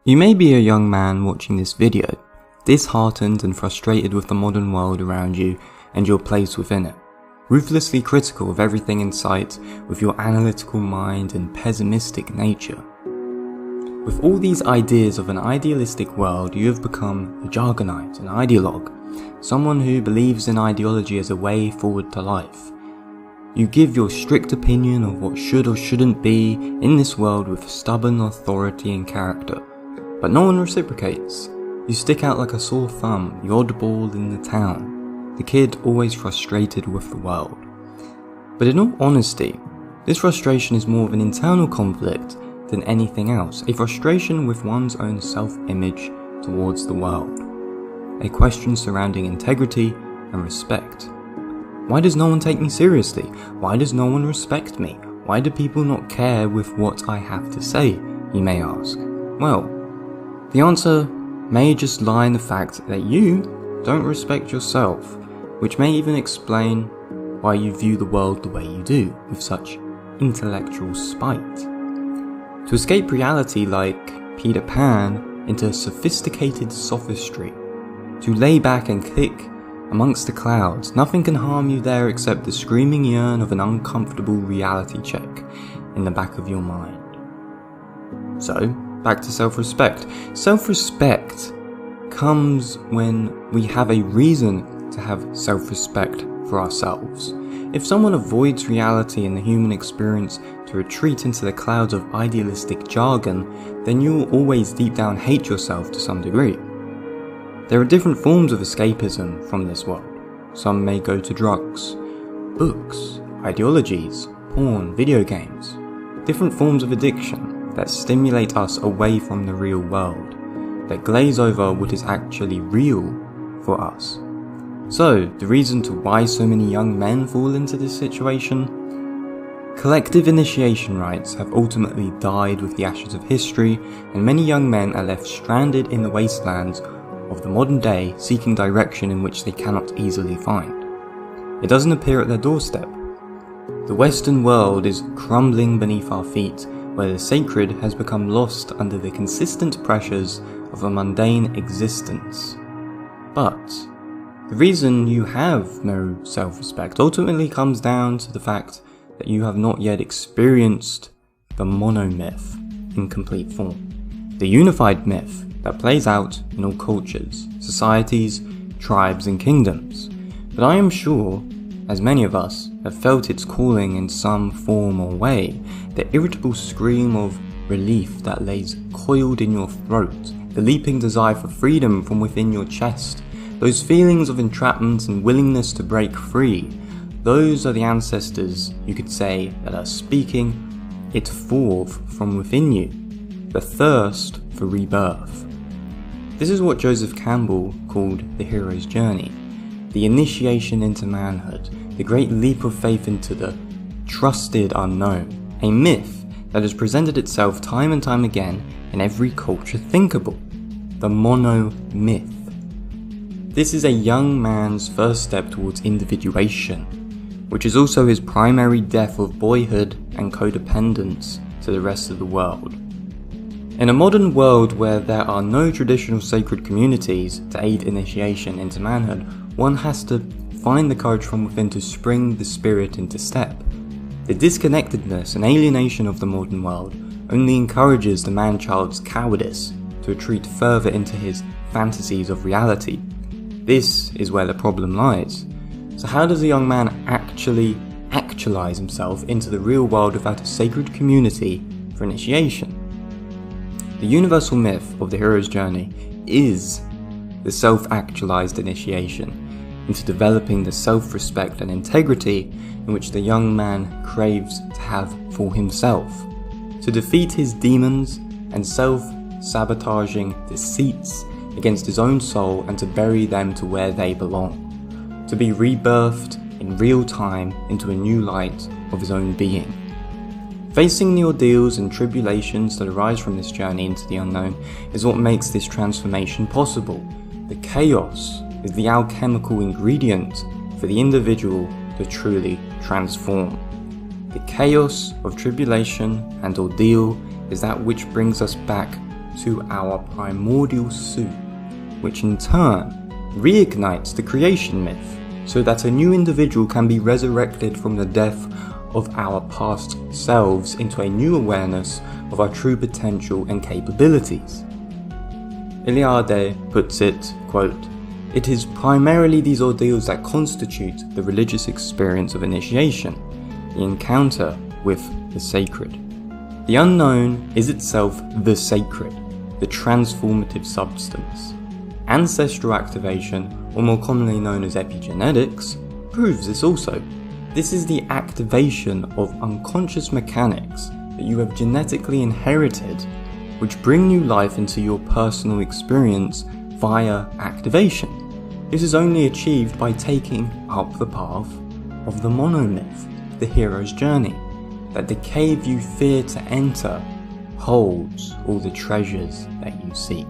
You may be a young man watching this video, disheartened and frustrated with the modern world around you and your place within it, ruthlessly critical of everything in sight with your analytical mind and pessimistic nature. With all these ideas of an idealistic world, you have become a jargonite, an ideologue, someone who believes in ideology as a way forward to life. You give your strict opinion of what should or shouldn't be in this world with stubborn authority and character. But no one reciprocates. You stick out like a sore thumb, the oddball in the town, the kid always frustrated with the world. But in all honesty, this frustration is more of an internal conflict than anything else, a frustration with one's own self-image towards the world, a question surrounding integrity and respect. Why does no one take me seriously? Why does no one respect me? Why do people not care with what I have to say, you may ask? Well, the answer may just lie in the fact that you don't respect yourself, which may even explain why you view the world the way you do, with such intellectual spite. To escape reality like Peter Pan into sophisticated sophistry, to lay back and kick amongst the clouds, nothing can harm you there except the screaming yearn of an uncomfortable reality check in the back of your mind. So, back to self-respect. Self-respect comes when we have a reason to have self-respect for ourselves. If someone avoids reality and the human experience to retreat into the clouds of idealistic jargon, then you will always deep down hate yourself to some degree. There are different forms of escapism from this world. Some may go to drugs, books, ideologies, porn, video games, different forms of addiction that stimulate us away from the real world, that glaze over what is actually real for us. So, the reason to why so many young men fall into this situation? Collective initiation rites have ultimately died with the ashes of history, and many young men are left stranded in the wastelands of the modern day, seeking direction in which they cannot easily find. It doesn't appear at their doorstep. The Western world is crumbling beneath our feet, where the sacred has become lost under the consistent pressures of a mundane existence. But the reason you have no self-respect ultimately comes down to the fact that you have not yet experienced the monomyth in complete form, the unified myth that plays out in all cultures, societies, tribes and kingdoms. But I am sure, as many of us have felt its calling in some form or way, the irritable scream of relief that lays coiled in your throat, the leaping desire for freedom from within your chest, those feelings of entrapment and willingness to break free, those are the ancestors, you could say, that are speaking it forth from within you, the thirst for rebirth. This is what Joseph Campbell called the hero's journey, the initiation into manhood, the great leap of faith into the trusted unknown, a myth that has presented itself time and time again in every culture thinkable, the mono-myth. This is a young man's first step towards individuation, which is also his primary death of boyhood and codependence to the rest of the world. In a modern world where there are no traditional sacred communities to aid initiation into manhood, one has to find the courage from within to spring the spirit into step. The disconnectedness and alienation of the modern world only encourages the man-child's cowardice to retreat further into his fantasies of reality. This is where the problem lies. So how does a young man actually actualize himself into the real world without a sacred community for initiation? The universal myth of the hero's journey is the self-actualized initiation into developing the self-respect and integrity in which the young man craves to have for himself, to defeat his demons and self-sabotaging deceits against his own soul and to bury them to where they belong, to be rebirthed in real time into a new light of his own being. Facing the ordeals and tribulations that arise from this journey into the unknown is what makes this transformation possible. The chaos is the alchemical ingredient for the individual to truly transform. The chaos of tribulation and ordeal is that which brings us back to our primordial soup, which in turn reignites the creation myth, so that a new individual can be resurrected from the death of our past selves into a new awareness of our true potential and capabilities. Eliade puts it, quote, "It is primarily these ordeals that constitute the religious experience of initiation, the encounter with the sacred. The unknown is itself the sacred, the transformative substance. Ancestral activation, or more commonly known as epigenetics, proves this also. This is the activation of unconscious mechanics that you have genetically inherited, which bring new life into your personal experience via activation. This is only achieved by taking up the path of the monomyth, the hero's journey, that the cave you fear to enter holds all the treasures that you seek."